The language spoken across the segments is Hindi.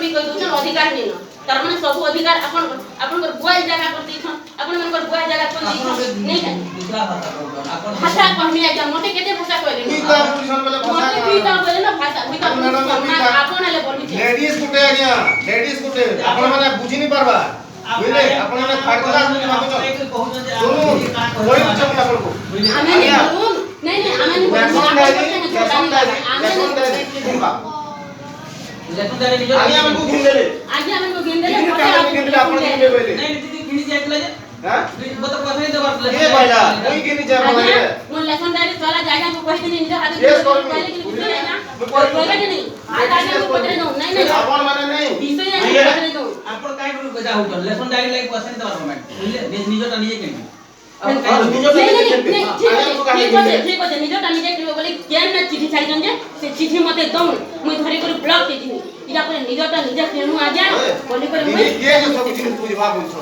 भी कह दउछन अधिकार नहीं न तार माने सब अधिकार अपन बुआ जगह कर दैछन अपन मन बुआ जगह कर दैछन नहीं है भाषा कहनी आज्ञा मते केते भाषा कहले पीता पुलिसन वाला भाषा मते पीता बोले ना भाषा बिका अपन ले बोली छे लेडीज कुटे आज्ञा लेडीज कुटे अपन माने बुझी नहीं पारबा बुझले अपन माने थर्ड क्लास में बात कहउछन सुनो कोई पूछो ना अपन को आमे नहीं बोलूं नहीं आमे नहीं बोलूं आगे हमन को घिन देले आगे हमन को घिन देले घिन देले अपन घिन देले नहीं दीदी घिनी जायतला जे हां बत कथा नहीं देबार ए भाईला कोई घिनी जा बोले मोन लेसन डायरी साला जागा को कहि देनी निज हाथ में पहले कि कुछ नहीं ना कोई बोले कि नहीं आज आगे को पत्र दो नहीं अपन माने नहीं विषय नहीं पत्र दो आपण काय बोलू गजा होतो लेसन डायरी लाइक क्वेश्चन देबार कमेंट बुझले निजटा निजे केनी ठीक আছে নিজটা নিজে করিব বলি কেন না চিঠি ছাইছন যে সে চিঠি মতে দম মই ধরি করে ব্লক দে দিনি ইটা করে নিজটা নিজে কেনু আজা বলি করে মই কে যে সব জিনিস বুঝি ভাব বলছ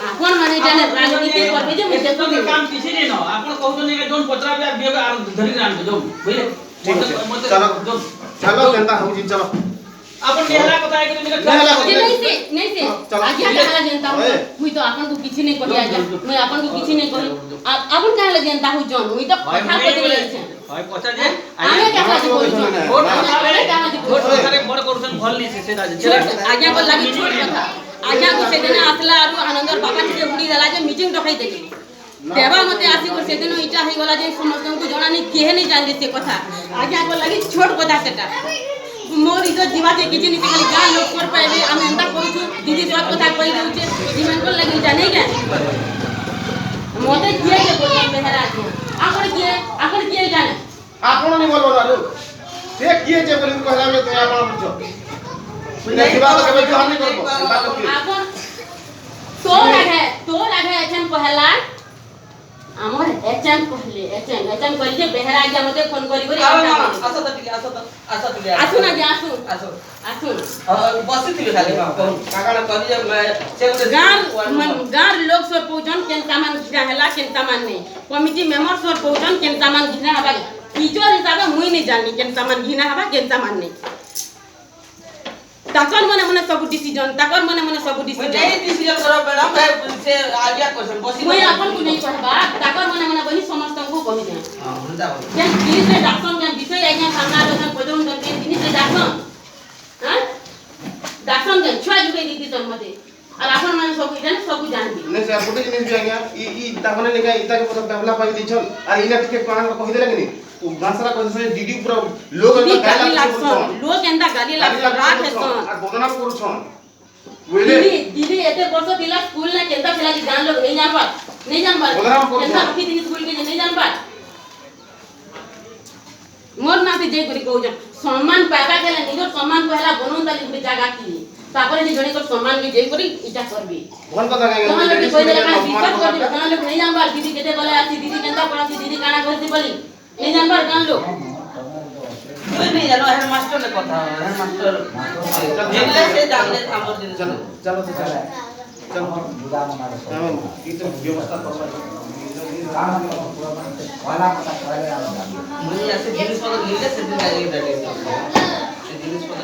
আপন মানে জানে রাজনীতি করবে যে মই দেখো काम किसी ने न आपण कहउछन के जोन पचराबे बियो आ धरि रान दो बुझले चलो चलो जनता हो जी चलो आपण नेहला कथा है कि नहीं से आज कहला जनता हूं मुई तो आपन को किछि नहीं कहि आजा मैं आपन को किछि नहीं कहि आपन कहला जनता हूं जन मुई तो कथा कहि देले छै होय पचा जे आमे कहला जी बोल वोट सारे बड़ करूछन भल नहीं से आज्ञा को लागि छोट कथा आज्ञा को से दिन आतला आरु आनंदर बाबा जी उडी देला जे मीटिंग रखाई देली देवा मते आसी को से दिन इटा हे गला जे समस्त को जणा नहीं केहे नहीं जान से कथा आज्ञा को लागि छोट कथा सेटा मोर इधर जीवा के किछि नहीं खाली गाय लोग कर पाइबे हम एंता करू छु दीदी सब कथा कहि दउ छे जीवन को लागि जाने के मोते किए के बोल बेहरा के आखर किए जाने आपण नहीं बोलबो ना से किए जे बोली कहला में तो आपण बुझो नहीं की बात के जो हम नहीं करबो बात की आपन तो रहे एचएम कहला हमर एचएम कहले एचएम कहि जे बेहरा के मते फोन करी आसो आसु ना जे आसु बसी थिले खाली काकाना कहि जे से गार लोग सब पहुंचन केन सामान घिना हला केन सामान नहीं कमिटी मेंबर सब पहुंचन केन सामान घिना हबा टीचर हिसाब मुई नहीं जानी केन सामान घिना हबा केन सामान नहीं ताकर मने सब डिसीजन नहीं डिसीजन करो मैडम से आज्ञा क्वेश्चन बसी मुई अपन को नहीं कहबा ताकर मने बनी समस्त को कहि दे हां हुंदा केन पुलिस रे डाक्टर केन विषय आज्ञा सामना लोगन पदोन कर केन जिनिस रे डाक्टर हां डाक्टर केन छुआ जुगे दीदी तन्मते और आपन माने सब जानबी नहीं से गोटे जिनिस भी आज्ञा ई ताकने लेका इता के पता डेवलप पाई दिछन आ इना टिके कान को कहि देला कि नहीं तो गांसरा कहि से डीडी पूरा लोग गाली लागसन लोग एंदा गाली लागसन राख हेसन आ बदनाम करूछन बुझले दीदी एते वर्ष दिला स्कूल ना केंदा खेला कि जान लोग नहीं जानबा केंदा रखी दिन स्कूल के नहीं जानबा मोर नाते जे करी कहू सम्मान पाबा केला निजो सम्मान पहला बनन दाली गुडी जागा की तापर नि जणे को सम्मान के जे करी इटा करबी भल पता गाय तोन लोग कोई देला का विश्वास कर तोन लोग नहीं जानबा दीदी केते बोले आसी दीदी केंदा पड़ासी दीदी काना करती बोली नहीं जानबा गान लोग कोई नहीं जानो है मास्टर ने कथा है मास्टर जेले से जानले हमर दिन चलो चलो बुदा मारो हम ई तो व्यवस्था करबा वाला पता करे आ मुझे ऐसे जिनिस पर लीले से दिन आगे बैठे से जिनिस पर